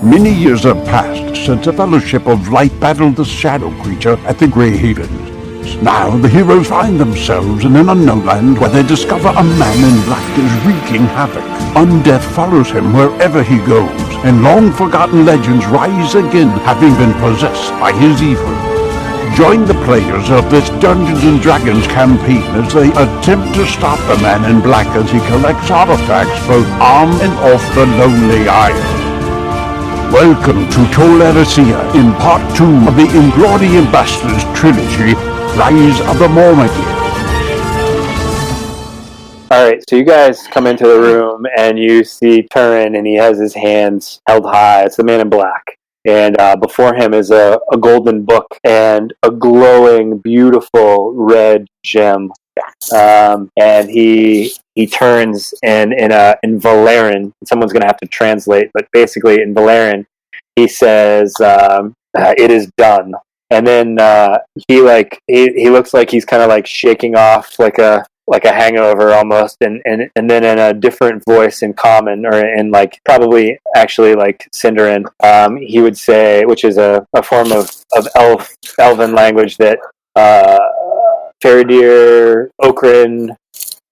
Many years have passed since the Fellowship of Light battled the shadow creature at the Grey Havens. Now the heroes find themselves in an unknown land where they discover a man in black is wreaking havoc. Undeath follows him wherever he goes, and long-forgotten legends rise again, having been possessed by his evil. Join the players of this Dungeons & Dragons campaign as they attempt to stop the man in black as he collects artifacts both on and off the Lonely Isle. Welcome to Tol Eressëa in Part 2 of the Inglorion Bastards trilogy, Rise of the Mormagir. Alright, so you guys come into the room and you see Túrin, and he has his hands held high. It's the man in black. And before him is a golden book and a glowing, beautiful red gem. And he turns in Valerian. Someone's going to have to translate, but basically in Valerian, he says, "It is done." And then he looks like he's kind of like shaking off like a hangover almost, and then in a different voice in Common, or in like probably actually like Sindarin, he would say, which is a form of elven language that Faradir, Okrin,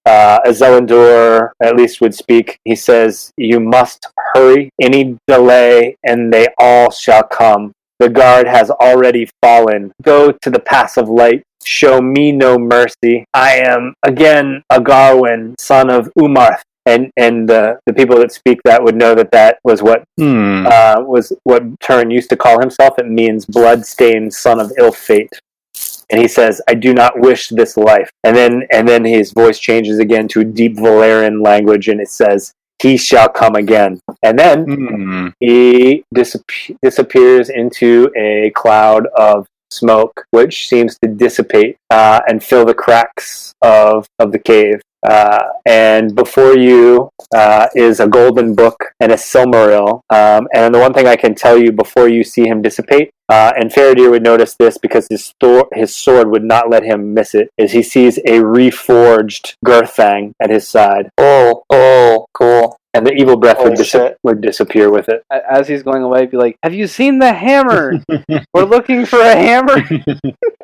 Azelendor at least would speak. He says, "You must hurry. Any delay, and they all shall come. The guard has already fallen. Go to the Pass of Light. Show me no mercy. I am again Agarwin, son of Umarth." And the people that speak that would know that was what Túrin used to call himself. It means blood-stained son of ill fate. And he says, "I do not wish this life." And then his voice changes again to a deep Valerian language, and it says, "He shall come again." And then he disappears into a cloud of smoke, which seems to dissipate and fill the cracks of the cave. And before you is a golden book and a Silmaril. And the one thing I can tell you before you see him dissipate, and Faradir would notice this because his sword would not let him miss it, is he sees a reforged Gurthang at his side. Oh, cool. And the evil breath would disappear with it. As he's going away, be like, "Have you seen the hammer? We're looking for a hammer."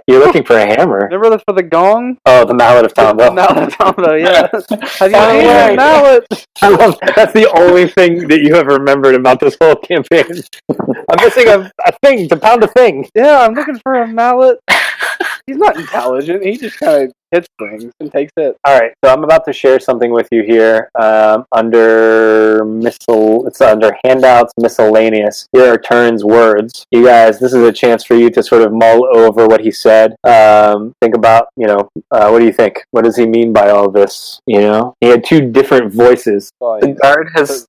You're looking for a hammer? Remember for the gong? Oh, the Mallet of Tombo. The Mallet of Tombo, yeah. Have you seen the mallet? I love that. That's the only thing that you have remembered about this whole campaign. I'm missing a thing to pound a thing. Yeah, I'm looking for a mallet. He's not intelligent. He just kind of hits things and takes it. All right, so I'm about to share something with you here under handouts, miscellaneous. Here are Túrin's words. You guys, this is a chance for you to sort of mull over what he said. Think about, what do you think? What does he mean by all this? He had two different voices. The guard has...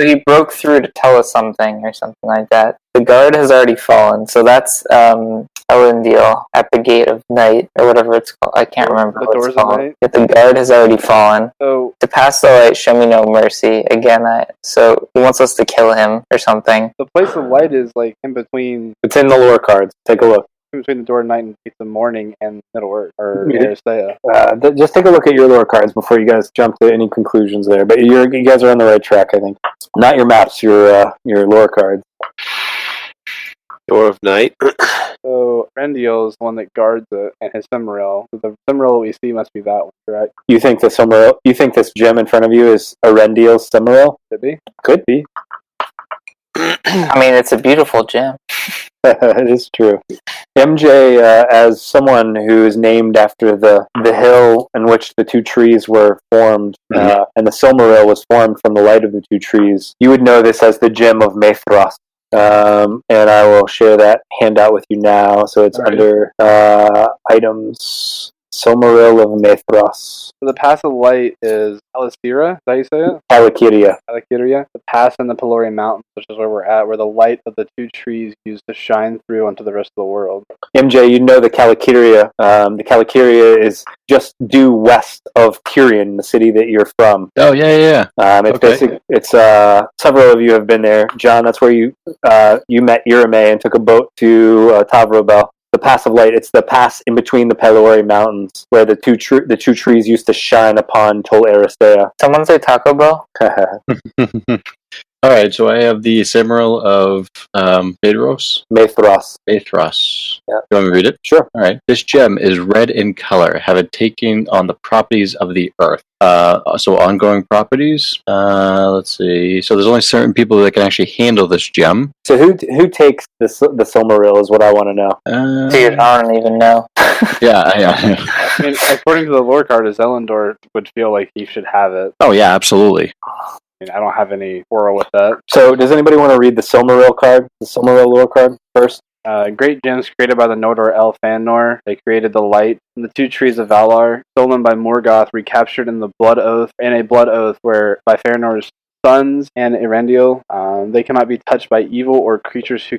So he broke through to tell us something or something like that. The guard has already fallen, so that's Elendil at the Gate of Night, or whatever it's called. I can't remember what it's called. But the guard has already fallen. So, to pass the light, show me no mercy. Again, so he wants us to kill him or something. The place of light is like in between... It's in the lore cards. Take a look. Between the door of night and the morning and Middle Earth, or Eressëa. Just take a look at your lore cards before you guys jump to any conclusions there. But you guys are on the right track, I think. Not your maps, your lore cards. Door of Night. So Rendiel is the one that guards it, and his Silmaril. So the Silmaril we see must be that one, correct? You think the Silmaril? You think this gem in front of you is a Rendiel's Silmaril? Could be. Could be. I mean, it's a beautiful gem. It is true. MJ, as someone who is named after the hill in which the two trees were formed, and the Silmaril was formed from the light of the two trees, you would know this as the Gem of Maedhros. And I will share that handout with you now. So it's under items, Silmaril of Maedhros. So the Pass of Light is Alisira, is that how you say it? Calakiria. The pass in the Pelorian Mountains, which is where we're at, where the light of the two trees used to shine through onto the rest of the world. MJ, you know the Calakiria. The Calakiria is just due west of Túrin, the city that you're from. Oh, yeah. It's several of you have been there. John, that's where you met Irame and took a boat to Tavrobel. The Pass of Light, it's the pass in between the Pelori Mountains where the two trees used to shine upon Tol Eressëa. Someone say Taco Bell? Alright, so I have the Silmaril of Maedhros. Maedhros. Maedhros. Yeah. You want me to read it? Sure. Alright. This gem is red in color, having taken on the properties of the earth. So ongoing properties. Let's see. So there's only certain people that can actually handle this gem. So who takes the Silmaril is what I want to know. Dude, I don't even know. Yeah. I mean, according to the lore card, Zelindor would feel like he should have it. Oh yeah, absolutely. I mean, I don't have any quarrel with that. So does anybody want to read the Silmaril card? The Silmaril lore card first? Great gems created by the Noldor elf Fëanor. They created the light and the two trees of Valar, stolen by Morgoth, recaptured in a blood oath where by Fëanor's sons and Eärendil. They cannot be touched by evil or creatures who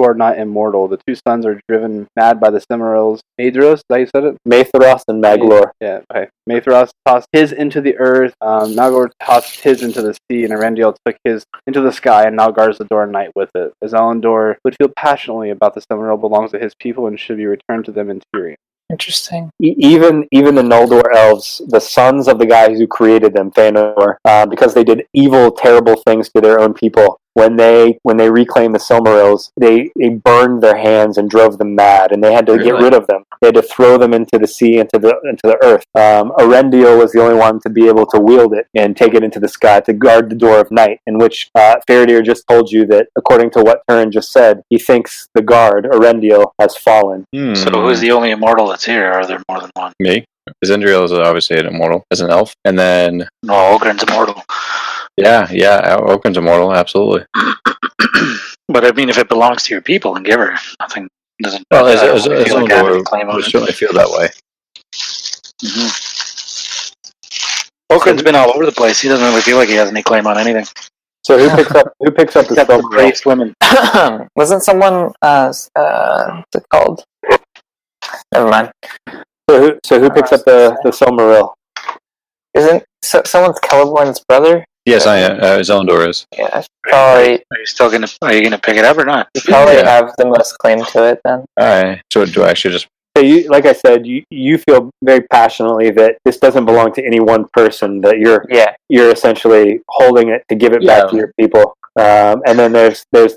are not immortal. The two sons are driven mad by the Silmarils. Maedhros, is that you said it? Maedhros and Maglor. Yeah, okay. Maedhros tossed his into the earth, Nalgor tossed his into the sea, and Eärendil took his into the sky, and now guards the door at night with it. As Zelindor would feel passionately about the Silmaril belongs to his people and should be returned to them in Túrin. Interesting. Even the Noldor elves, the sons of the guy who created them, Fëanor, because they did evil, terrible things to their own people. When they reclaimed the Silmarils, they burned their hands and drove them mad, and they had to get rid of them. They had to throw them into the sea, into the earth. Eärendil was the only one to be able to wield it and take it into the sky to guard the door of night. In which Faradir just told you that, according to what Túrin just said, he thinks the guard Eärendil has fallen. So who's the only immortal that's here? Or are there more than one? Me. Zendriel is obviously an immortal as an elf, and then No, Ogren's immortal. yeah, Oaken's immortal, absolutely. But I mean, if it belongs to your people and giver, nothing doesn't. Well, as feel like I have any claim I on it. certainly feel that way. Ogren's been all over the place. He doesn't really feel like he has any claim on anything. So who picks up the Except the Silmaril? priest women. Wasn't someone, what's it called? Never mind. So who picks up the Silmaril? Isn't someone's Celeborn's brother? Yes, I am. Zelindor is. Yeah, probably. Are you gonna pick it up or not? You probably Yeah. have the most claim to it then. Alright. So do I actually just... So you, like I said, you feel very passionately that this doesn't belong to any one person. That you're essentially holding it to give it back to your people. And then there's this,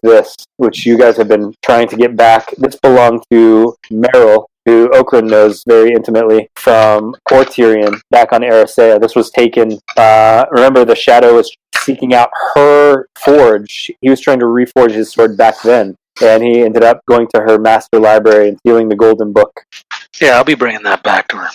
which you guys have been trying to get back. This belonged to Merrill, who Oakland knows very intimately from Gwarthaur back on Eressëa. This was taken. Remember, the Shadow was seeking out her forge. He was trying to reforge his sword back then, and he ended up going to her master library and stealing the golden book. Yeah, I'll be bringing that back to her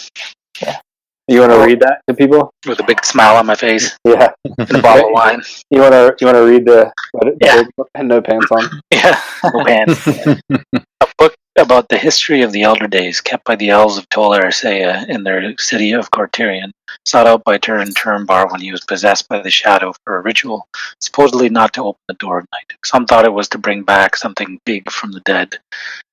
You want to read that to people? with a big smile on my face Yeah. and a bottle of wine. You want to read the Yeah. And no pants on. Yeah, no pants. A book about the history of the Elder Days, kept by the elves of Tol Eressëa in their city of Gwarthaur, sought out by Túrin Turambar when he was possessed by the Shadow for a ritual, supposedly not to open the door of night. Some thought it was to bring back something big from the dead.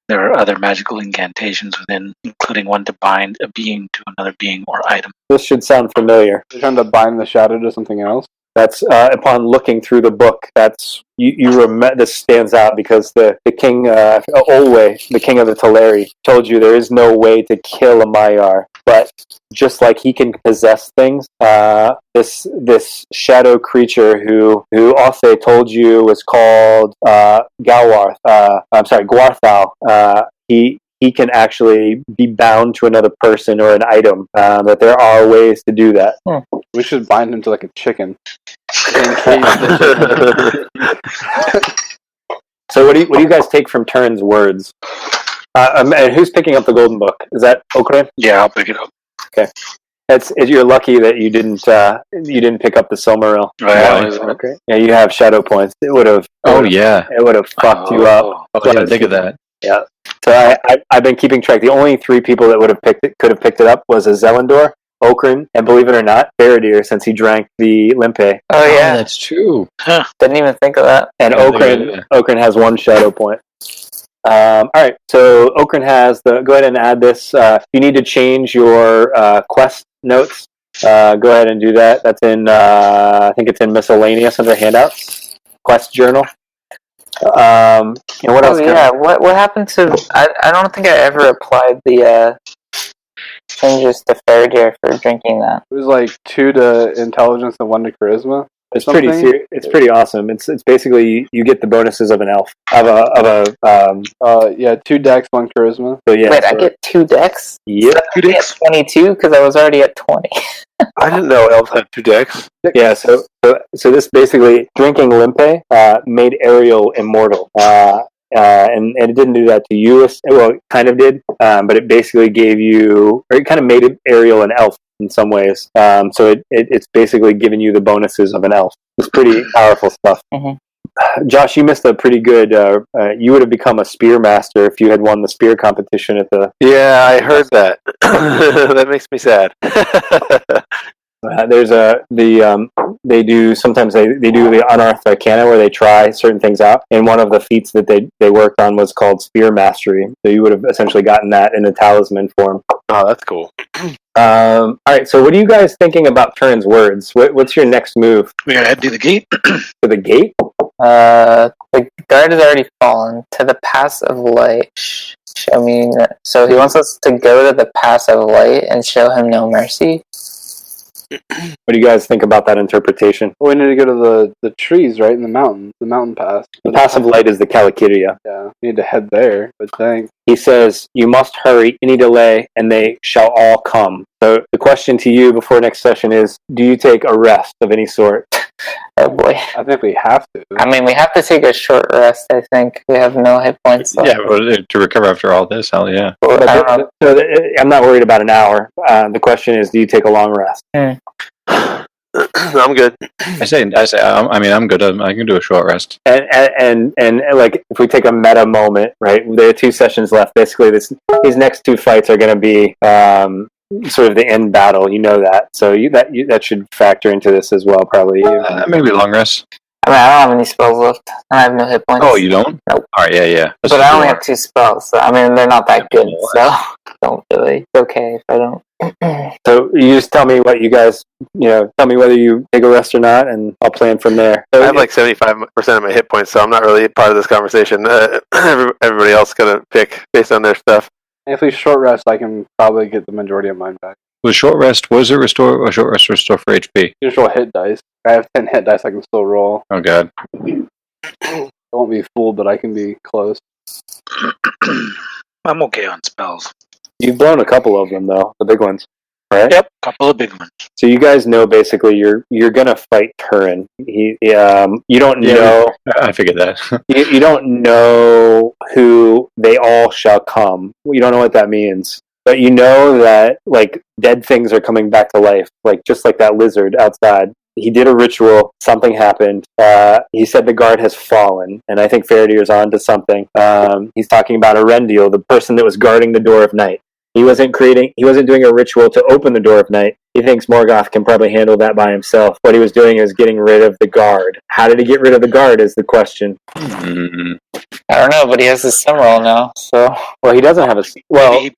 There are other magical incantations within, including one to bind a being to another being or item. This should sound familiar. You're trying to bind the shadow to something else. That's upon looking through the book. That's you remember. This stands out because the king Aulë, the king of the Teleri, told you there is no way to kill a Maiar, but just like he can possess things, this shadow creature who Aulë told you was called Gwarthaur. He can actually be bound to another person or an item. That there are ways to do that. We should bind him to like a chicken. So what do you guys take from Túrin's words? And who's picking up the golden book? Is that Okran? Yeah, I'll pick it up. Okay. You're lucky that you didn't pick up the Silmaril. Okay. Yeah, you have shadow points. It would have. Oh, yeah. It would have fucked you up. Oh, I didn't think of that. Yeah. So I've been keeping track. The only three people that could have picked it up was a Zelindor, Okran, and believe it or not, Faradir, since he drank the Limpe. Oh yeah, that's true. Didn't even think of that. And Okran has one shadow point. All right, so Okran has the. Go ahead and add this. If you need to change your quest notes, go ahead and do that. That's in. I think it's in miscellaneous under handouts. Quest journal. And what else? Yeah, what happened to? I don't think I ever applied the changes to Faradir for drinking that. It was like 2 to intelligence and 1 to charisma. It's something? It's pretty awesome. It's basically you get the bonuses of an elf Yeah, 2 dex, 1 charisma. So yeah, Wait, I get 2 decks? Yep. 2 decks? 22 because I was already at 20. I didn't know elves had 2 decks. Yeah, so this basically drinking limpe made Ariel immortal. And it didn't do that to you. Well, it kind of did, but it basically gave you, or it kind of made Ariel an elf in some ways. So it's basically giving you the bonuses of an elf. It's pretty powerful stuff. Mm-hmm. Josh, you missed a pretty good. You would have become a spear master if you had won the spear competition at the. Yeah, I heard that. That makes me sad. There's they do sometimes they do the unearthed arcana where they try certain things out, and one of the feats that they worked on was called spear mastery. So you would have essentially gotten that in a talisman form. Oh, that's cool. All right, so what are you guys thinking about Turin's words? What's your next move? We gotta head to the gate. To the gate? The guard has already fallen to the pass of light. I mean, so he wants us to go to the pass of light and show him no mercy. What do you guys think about that interpretation? Well, we need to go to the trees, right, in the mountain pass. The pass of light is the Calakiria. Yeah, we need to head there, but thanks. He says, "You must hurry, any delay, and they shall all come." So the question to you before next session is, do you take a rest of any sort? Oh boy. I think we have to. I mean, we have to take a short rest, I think. We have no hit points left. Yeah, but to recover after all this, hell yeah. I don't know. So I'm not worried about an hour. The question is, do you take a long rest? I'm good. I say, I'm good. I can do a short rest. And like if we take a meta moment, right? There are 2 sessions left. Basically, these next 2 fights are going to be sort of the end battle. You know that, so that should factor into this as well. Probably you. Maybe a long rest. I mean, I don't have any spells left. I have no hit points. Oh, you don't? Nope. All right, yeah. But I only have 2 spells, so I mean, they're not that good, so don't really. It's okay if I don't. So you just tell me what you guys, tell me whether you take a rest or not, and I'll plan from there. I have like 75% of my hit points, so I'm not really part of this conversation. Everybody else gonna pick based on their stuff. If we short rest, I can probably get the majority of mine back. Was short rest, was it restore, or short rest restore for HP? Just roll hit dice. I have 10 hit dice I can still roll. Oh, God. I won't be fooled, but I can be close. I'm okay on spells. You've blown a couple of them though, the big ones, right? Yep, couple of big ones. So you guys know basically you're gonna fight Turin. You don't know. I figured that. you don't know who they all shall come. You don't know what that means. But you know that like dead things are coming back to life, like just like that lizard outside. He did a ritual. Something happened. He said the guard has fallen, and I think Faradyr's on to something. He's talking about Erendiel, the person that was guarding the door of night. He wasn't doing a ritual to open the door of night. He thinks Morgoth can probably handle that by himself. What he was doing is getting rid of the guard. How did he get rid of the guard is the question. Mm-hmm. I don't know, but he has his Silmaril now, so... Well, he doesn't have a... Well,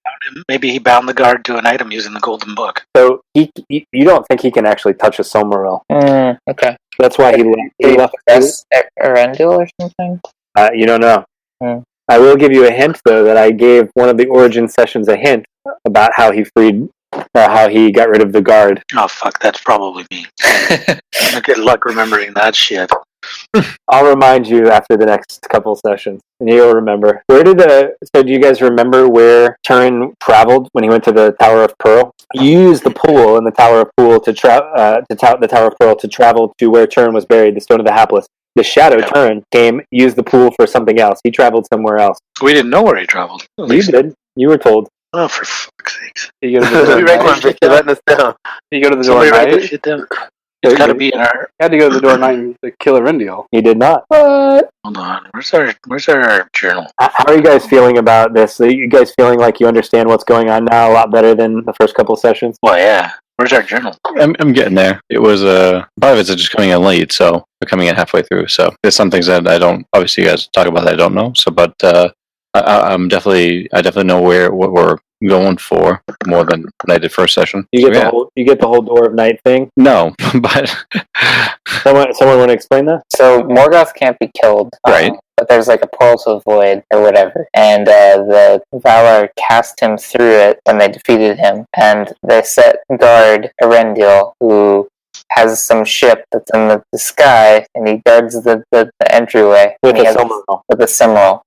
Maybe he bound the guard to an item using the golden book. so you don't think he can actually touch a Silmaril. Okay. That's why he left. That's Erendiel or something? You don't know. I will give you a hint, though, that I gave one of the origin sessions a hint about how he how he got rid of the guard. Oh, fuck, that's probably me. I get luck remembering that shit. I'll remind you after the next couple sessions, and you'll remember. So do you guys remember where Turin traveled when he went to the Tower of Pearl? You used the pool in the Tower of Pearl the Tower of Pearl to travel to where Turin was buried, the Stone of the Hapless. The Shadow Turin used the pool for something else. He traveled somewhere else. We didn't know where he traveled. You did. You were told. Oh, for fuck's sakes. You go to the door We read one, Victor, letting us down. You go to the door Somebody at write that night. shit down. It's gotta be in our... You had to go to the door at night to kill Erendiel. He did not. What? Hold on. Where's our journal? How are you guys feeling about this? Are you guys feeling like you understand what's going on now a lot better than the first couple sessions? Well, yeah. Where's our journal? I'm getting there. It was part of it's just coming in late, so we're coming in halfway through. So there's some things that I don't. Obviously, you guys talk about that I don't know. So, but I definitely know what we're going for more than I did first session. You get the whole Door of Night thing. No, but someone want to explain that? So Morgoth can't be killed. Right. But there's like a portal to the void or whatever. And the Valar cast him through it when they defeated him. And they set guard Erendiel, who has some ship that's in the sky, and he guards the entryway With and he a has Silmaril. With a Silmaril.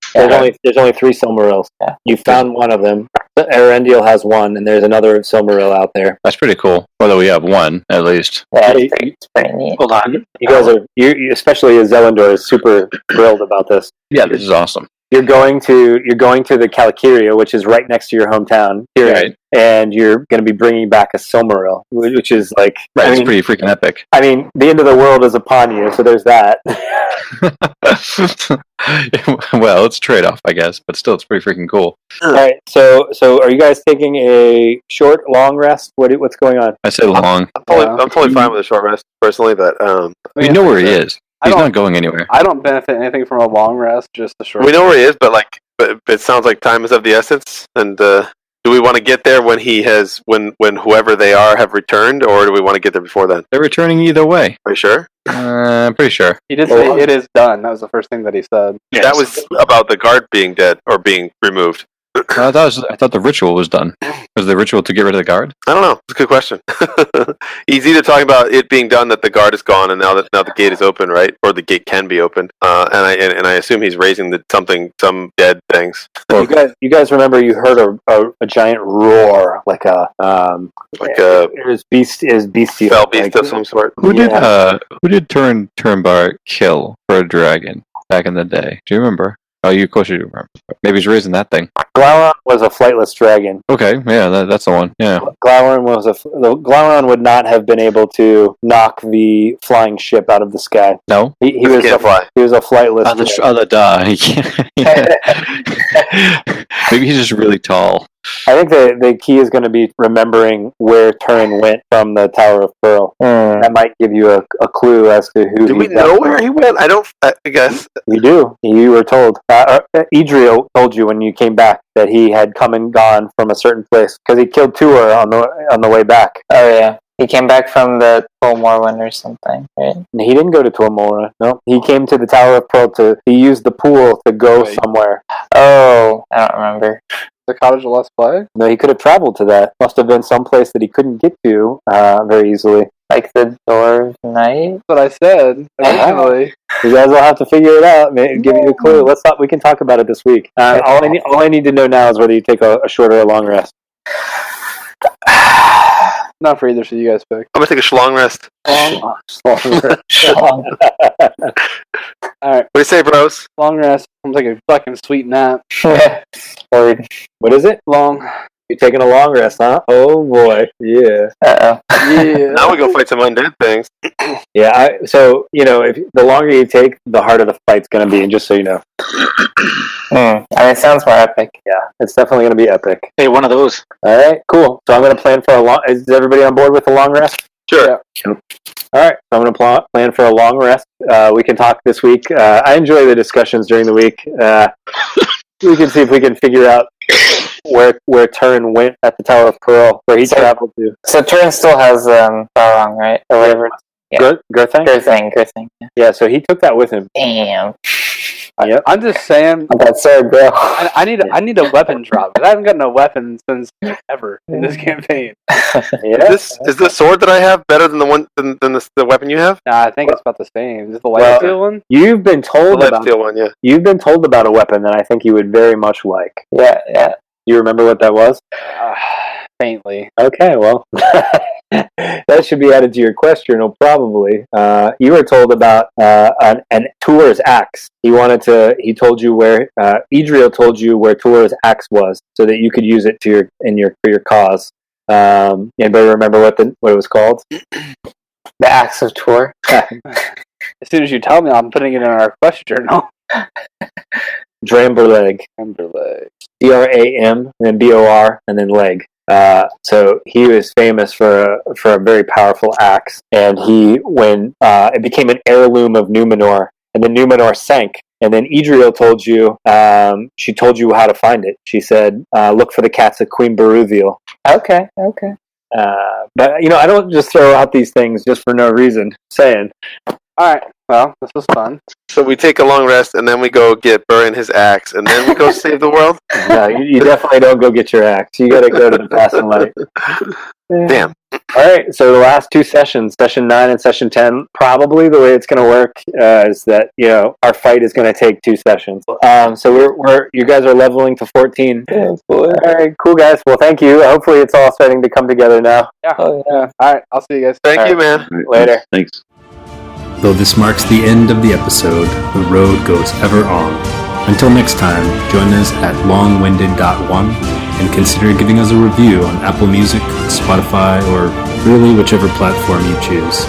There's only 3 Silmarils. Yeah. You found one of them. Erendiel has one, and there's another Silmaril out there. That's pretty cool. Although we have one, at least. Yeah, Hey, it's pretty neat. Hold on. You guys are, you especially as Zelendor, is super thrilled about this. Yeah, this is awesome. You're going to the Calakiria, which is right next to your hometown, Tyrion, Right. and you're going to be bringing back a Silmaril, which is like, Right, I it's mean, pretty freaking epic. I mean, the end of the world is upon you, so there's that. Well, it's a trade-off, I guess, but still, it's pretty freaking cool. All right, so are you guys taking a short, long rest? What's going on? I say long. I'm totally fine with a short rest personally, but We know where he is. I He's don't- not going anywhere. I don't benefit anything from a long rest, just a short. we know where he is. But it sounds like time is of the essence. And do we want to get there when when whoever they are have returned, or do we want to get there before then? They're returning either way. Are you sure? I'm pretty sure. He did say it is done. That was the first thing that he said. That was about the guard being dead or being removed. I thought the ritual was done. Was the ritual to get rid of the guard? I don't know. It's a good question. He's either talking about it being done, that the guard is gone, and now the gate is open, right? Or the gate can be opened. And I assume he's raising some dead things. You guys remember you heard a giant roar, like a it was bestial, fell beast of some sort. Who did Túrin Turambar kill for a dragon back in the day? Do you remember? Oh, you of course you do remember. Maybe he's raising that thing. Glauron was a flightless dragon. Okay, yeah, that's the one. Yeah. Glauron would not have been able to knock the flying ship out of the sky. No. He was can't fly. He was a flightless. Other die. He can't. Maybe he's just really tall. I think the key is going to be remembering where Túrin went from the Tower of Pearl. That might give you a clue as to who. Do we know where he went? I guess. You do. You were told. Idrio told you when you came back that he had come and gone from a certain place because he killed Tuor on the way back. Oh yeah, he came back from the Morrowind or something, right? He didn't go to Tuamora. No, he came to the Tower of Pearl he used the pool to go somewhere. Oh, I don't remember. The Cottage of Let's Play? No, he could have traveled to that. Must have been some place that he couldn't get to very easily. Like the Door of Night? That's what I said originally. You guys will have to figure it out. Give you a clue. We can talk about it this week. All I need to know now is whether you take a short or a long rest. Not for either, so you guys pick. I'm gonna take a schlong rest. Alright, What do you say, bros? long rest. I'm taking a fucking sweet nap. Word. What is it? Long. You're taking a long rest, huh? Oh boy, yeah, Uh-oh. Yeah. Now we go fight some undead things. yeah. So if the longer you take, the harder the fight's gonna be. And just so you know, I mean, it sounds more epic. yeah, it's definitely gonna be epic. Hey, one of those. All right, cool. So I'm gonna plan for a long. Is everybody on board with a long rest? Sure. All right, so I'm going to plan for a long rest. We can talk this week. I enjoy the discussions during the week. We can see if we can figure out where Túrin went at the Tower of Pearl, where he traveled to. So Túrin still has Balrog, right? Or whatever. Yeah. Gurthang? Gurthang. Yeah, so he took that with him. Damn. Yep. I'm just saying, That sword, bro. I need a weapon drop. I haven't gotten a weapon since ever in this campaign. Yeah. Is the sword that I have better than the one than the weapon you have? Nah, I think it's about the same. Is it the Well, light steel one? You've been The told light about. steel one, yeah. You've been told about a weapon that I think you would very much like. Yeah. Do you remember what that was? Faintly. Okay, well, that should be added to your question. Well, probably. You were told about an Tuor's axe. He told you where Idrio told you where Tuor's axe was, so that you could use it for your cause. Anybody remember what it was called? The Axe of Tuor. As soon as you tell me, I'm putting it in our quest journal. Dramberleg. Timberlake. Dram, and then Bor, and then leg. So he was famous for a very powerful axe, and when it became an heirloom of Numenor, and then Numenor sank. And then Idriel told you, she told you how to find it. She said, look for the cats of Queen Beruthiel. Okay. But I don't just throw out these things just for no reason. Saying. Alright, well, this was fun. So we take a long rest, and then we go get Burin his axe, and then we go save the world? No, you definitely don't go get your axe. You gotta go to the Pass and Light. Damn. All right, so the last two sessions, session 9 and session 10, probably the way it's going to work is that our fight is going to take 2 sessions. So you guys are leveling to 14. Yeah, boy. All right, cool guys. Well, thank you. Hopefully, it's all starting to come together now. Yeah. Oh, yeah. All right. I'll see you guys. Thank you, man. All right, Later. Thanks. Though this marks the end of the episode, the road goes ever on. Until next time, join us at longwinded.one and consider giving us a review on Apple Music, Spotify, or really whichever platform you choose.